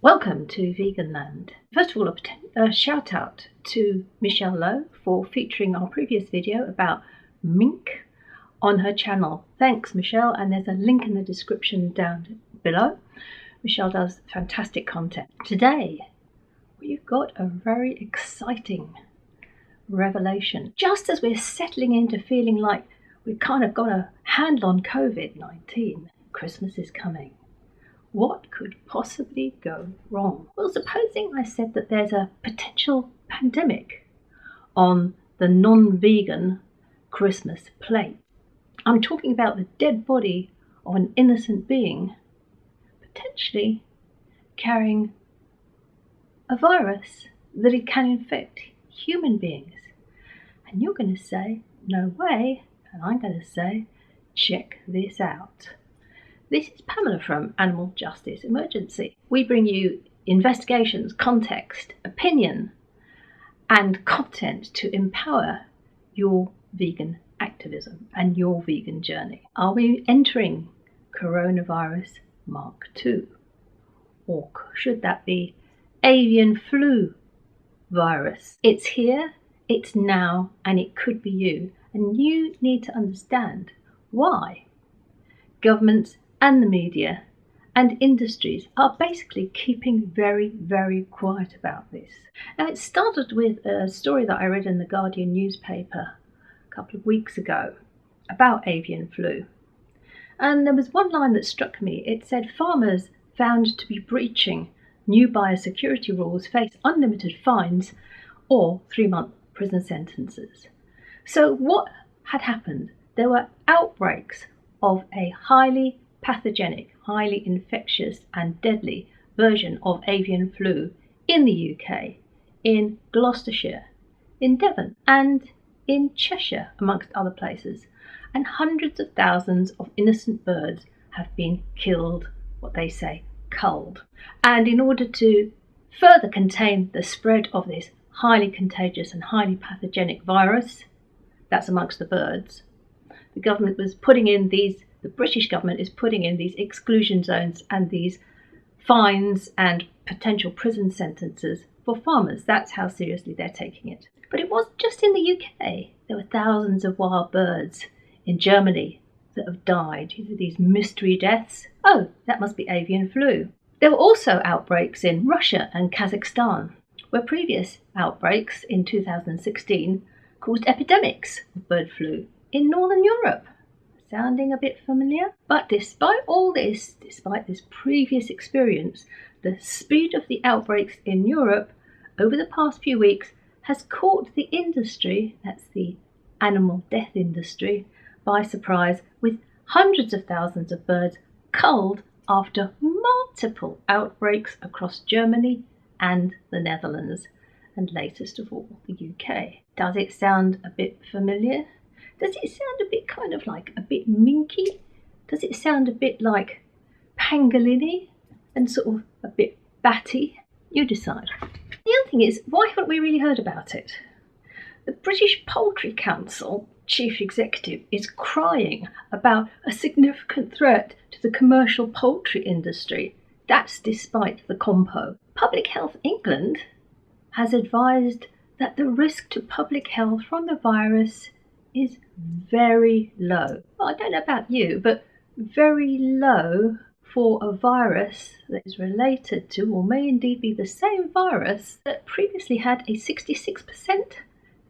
Welcome to Vegan Land. First of all, a shout out to Michelle Lowe for featuring our previous video about mink on her channel. Thanks, Michelle, and there's a link in the description down below. Michelle does fantastic content. Today, we've got a very exciting revelation. Just as we're settling into feeling like we've kind of got a handle on COVID-19, Christmas is coming. What could possibly go wrong? Well, supposing I said that there's a potential pandemic on the non-vegan Christmas plate. I'm talking about the dead body of an innocent being potentially carrying a virus that it can infect human beings. And you're going to say, no way, and I'm going to say, check this out. This is Pamela from Animal Justice Emergency. We bring you investigations, context, opinion, and content to empower your vegan activism and your vegan journey. Are we entering coronavirus Mark II? Or should that be avian flu virus? It's here, it's now, and it could be you. And you need to understand why governments and the media and industries are basically keeping very, very quiet about this. Now, it started with a story that I read in the Guardian newspaper a couple of weeks ago about avian flu. And there was one line that struck me. It said, farmers found to be breaching new biosecurity rules face unlimited fines or 3-month prison sentences. So what had happened? There were outbreaks of a highly pathogenic, highly infectious and deadly version of avian flu in the UK, in Gloucestershire, in Devon and in Cheshire, amongst other places. And hundreds of thousands of innocent birds have been killed, what they say, culled. And in order to further contain the spread of this highly contagious and highly pathogenic virus, that's amongst the birds, the government was putting in the British government is putting in these exclusion zones and these fines and potential prison sentences for farmers. That's how seriously they're taking it. But it wasn't just in the UK. There were thousands of wild birds in Germany that have died. These mystery deaths. Oh, that must be avian flu. There were also outbreaks in Russia and Kazakhstan, where previous outbreaks in 2016 caused epidemics of bird flu in Northern Europe. Sounding a bit familiar? But despite all this, despite this previous experience, the speed of the outbreaks in Europe over the past few weeks has caught the industry, that's the animal death industry, by surprise, with hundreds of thousands of birds culled after multiple outbreaks across Germany and the Netherlands, and latest of all, the UK. Does it sound a bit familiar? Does it sound a bit kind of like a bit minky? Does it sound a bit like pangolini and sort of a bit batty? You decide. The other thing is, why haven't we really heard about it? The British Poultry Council chief executive is crying about a significant threat to the commercial poultry industry. That's despite the compo. Public Health England has advised that the risk to public health from the virus is very low. Well, I don't know about you, but very low for a virus that is related to, or may indeed be the same virus that previously had a 66%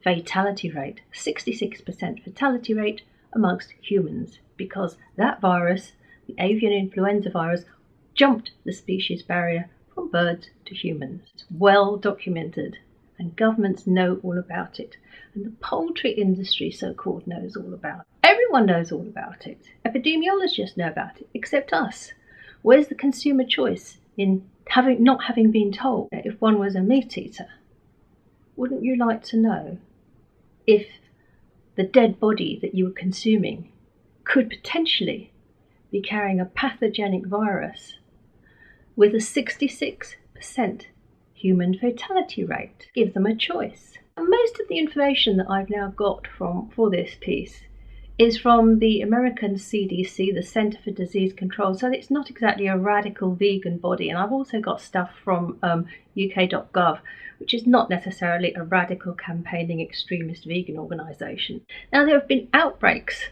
fatality rate. 66% fatality rate amongst humans, because that virus, the avian influenza virus, jumped the species barrier from birds to humans. It's well documented, and governments know all about it. And the poultry industry, so-called, knows all about it. Everyone knows all about it. Epidemiologists know about it, except us. Where's the consumer choice in not having been told if one was a meat eater? Wouldn't you like to know if the dead body that you were consuming could potentially be carrying a pathogenic virus with a 66% human fatality rate? Give them a choice. And most of the information that I've now got for this piece is from the American CDC, the Center for Disease Control, so it's not exactly a radical vegan body. And I've also got stuff from UK.gov, which is not necessarily a radical campaigning extremist vegan organisation. Now, there have been outbreaks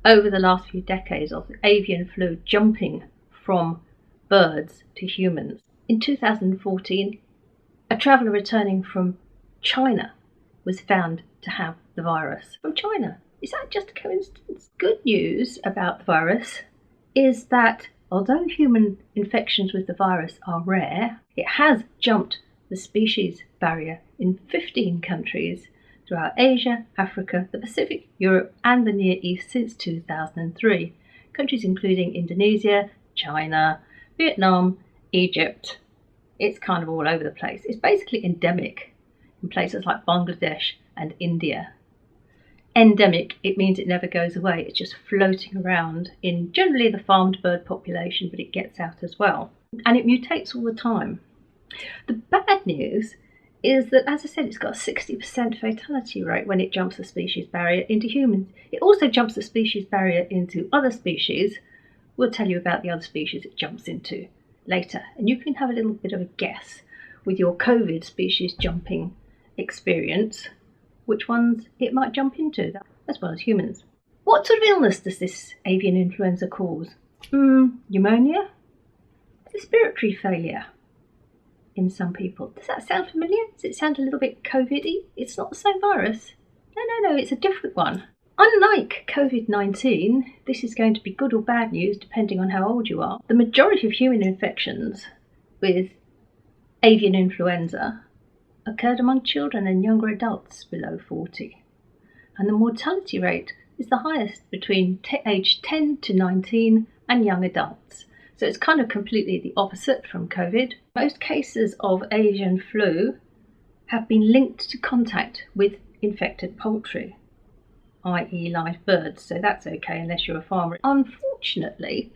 over the last few decades of avian flu jumping from birds to humans. In 2014, a traveller returning from China was found to have the virus from China. Is that just a coincidence? Good news about the virus is that although human infections with the virus are rare, it has jumped the species barrier in 15 countries throughout Asia, Africa, the Pacific, Europe and the Near East since 2003. Countries including Indonesia, China, Vietnam, Egypt. It's kind of all over the place. It's basically endemic in places like Bangladesh and India. Endemic, it means it never goes away. It's just floating around in generally the farmed bird population, but it gets out as well. And it mutates all the time. The bad news is that, as I said, it's got a 60% fatality rate when it jumps the species barrier into humans. It also jumps the species barrier into other species. We'll tell you about the other species it jumps into later. And you can have a little bit of a guess with your COVID species jumping experience which ones it might jump into, as well as humans. What sort of illness does this avian influenza cause? Pneumonia? Respiratory failure in some people. Does that sound familiar? Does it sound a little bit COVID-y? It's not the same virus. No, it's a different one. Unlike COVID-19, this is going to be good or bad news depending on how old you are. The majority of human infections with avian influenza occurred among children and younger adults below 40. And the mortality rate is the highest between age 10 to 19 and young adults. So it's kind of completely the opposite from COVID. Most cases of avian flu have been linked to contact with infected poultry, i.e. live birds, so that's okay unless you're a farmer. Unfortunately,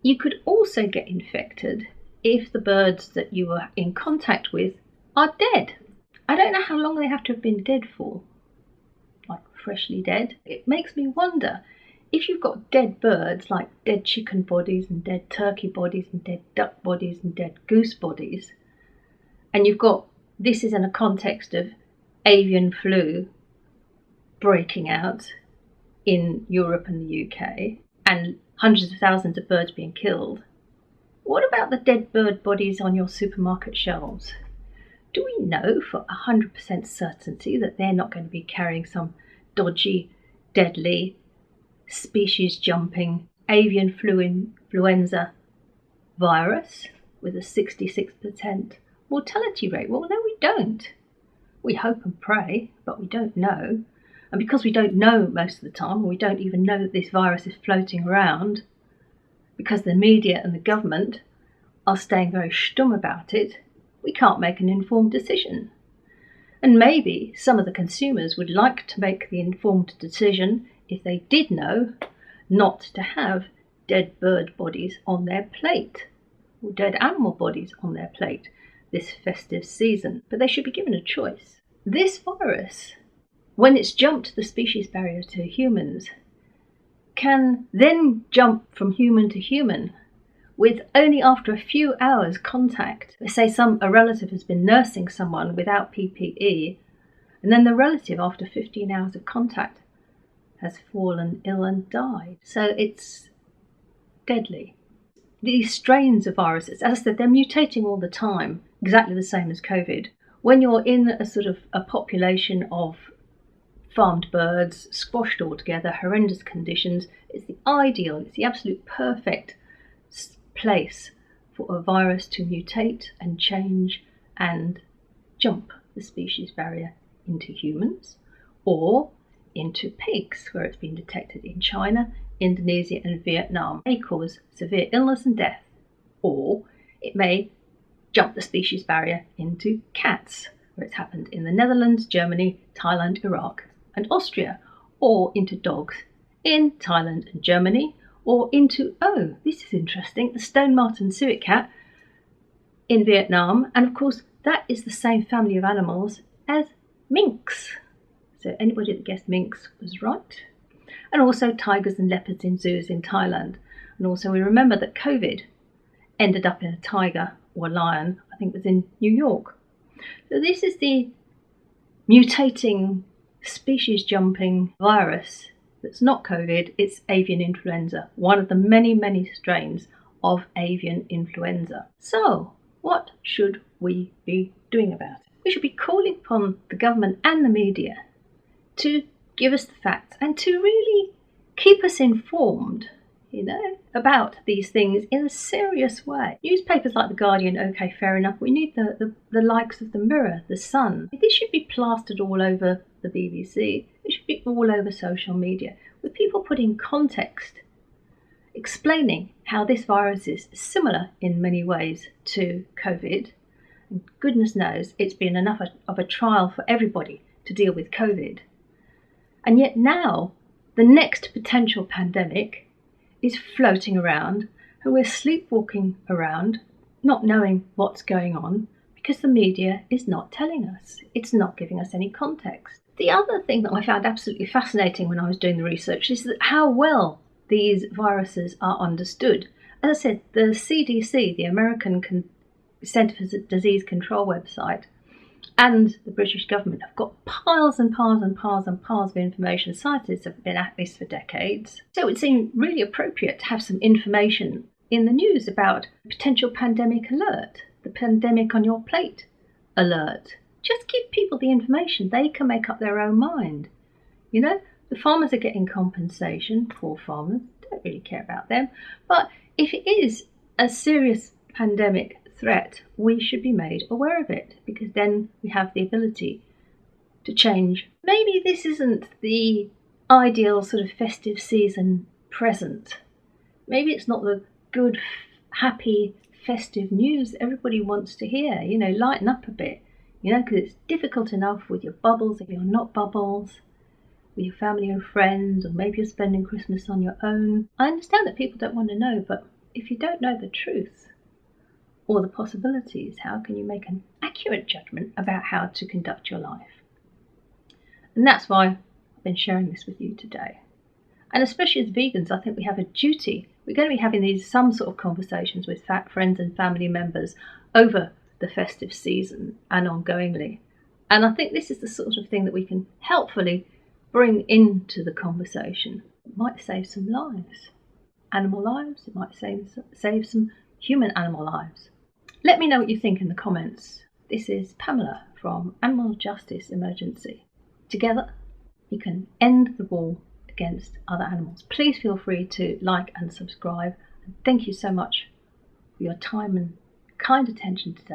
you could also get infected if the birds that you were in contact with are dead. I don't know how long they have to have been dead for, like freshly dead. It makes me wonder if you've got dead birds, like dead chicken bodies and dead turkey bodies and dead duck bodies and dead goose bodies, and you've got, this is in a context of avian flu breaking out in Europe and the UK and hundreds of thousands of birds being killed. What about the dead bird bodies on your supermarket shelves? Do we know for 100% certainty that they're not going to be carrying some dodgy, deadly, species-jumping avian influenza virus with a 66% mortality rate? Well, no, we don't. We hope and pray, but we don't know. And because we don't know most of the time, or we don't even know that this virus is floating around, because the media and the government are staying very stum about it, we can't make an informed decision. And maybe some of the consumers would like to make the informed decision, if they did know, not to have dead bird bodies on their plate, or dead animal bodies on their plate this festive season. But they should be given a choice. This virus, when it's jumped the species barrier to humans, can then jump from human to human with only after a few hours contact. Say a relative has been nursing someone without PPE, and then the relative, after 15 hours of contact, has fallen ill and died. So it's deadly. These strains of viruses, as I said, they're mutating all the time, exactly the same as COVID. When you're in a sort of a population of farmed birds, squashed all together, horrendous conditions, it's the ideal, it's the absolute perfect place for a virus to mutate and change and jump the species barrier into humans or into pigs, where it's been detected in China, Indonesia and Vietnam. It may cause severe illness and death, or it may jump the species barrier into cats, where it's happened in the Netherlands, Germany, Thailand, Iraq and Austria, or into dogs in Thailand and Germany, or into, oh, this is interesting, the stone marten suet cat in Vietnam. And of course, that is the same family of animals as minks. So anybody that guessed minks was right. and also tigers and leopards in zoos in Thailand. And also we remember that COVID ended up in a tiger or lion, I think it was in New York. So this is the mutating, species jumping virus that's not COVID, it's avian influenza, one of the many, many strains of avian influenza. So what should we be doing about it? We should be calling upon the government and the media to give us the facts and to really keep us informed, about these things in a serious way. Newspapers like The Guardian, okay, fair enough. We need the likes of The Mirror, The Sun. This should be plastered all over the BBC. It should be all over social media, with people putting context, explaining how this virus is similar in many ways to COVID. And goodness knows it's been enough of a trial for everybody to deal with COVID. And yet now, the next potential pandemic is floating around, and we're sleepwalking around, not knowing what's going on, because the media is not telling us. It's not giving us any context. The other thing that I found absolutely fascinating when I was doing the research is that how well these viruses are understood. As I said, the CDC, the American Centre for Disease Control website, and the British government have got piles and piles and piles and piles of information. Scientists have been at this for decades. So it would seem really appropriate to have some information in the news about potential pandemic alert, the pandemic on your plate alert. Just give people the information. They can make up their own mind. The farmers are getting compensation. Poor farmers, don't really care about them. But if it is a serious pandemic threat, we should be made aware of it, because then we have the ability to change. Maybe this isn't the ideal sort of festive season present. Maybe it's not the good, happy, festive news everybody wants to hear. Lighten up a bit, because it's difficult enough with your bubbles, if you're not bubbles, with your family and friends, or maybe you're spending Christmas on your own. I understand that people don't want to know, but if you don't know the truth or the possibilities, how can you make an accurate judgment about how to conduct your life? And that's why I've been sharing this with you today. And especially as vegans, I think we have a duty. We're going to be having some sort of conversations with friends and family members over the festive season and ongoingly. And I think this is the sort of thing that we can helpfully bring into the conversation. It might save some lives, animal lives. It might save some human-animal lives. Let me know what you think in the comments. This is Pamela from Animal Justice Emergency. Together, we can end the war against other animals. Please feel free to like and subscribe. And thank you so much for your time and kind attention today.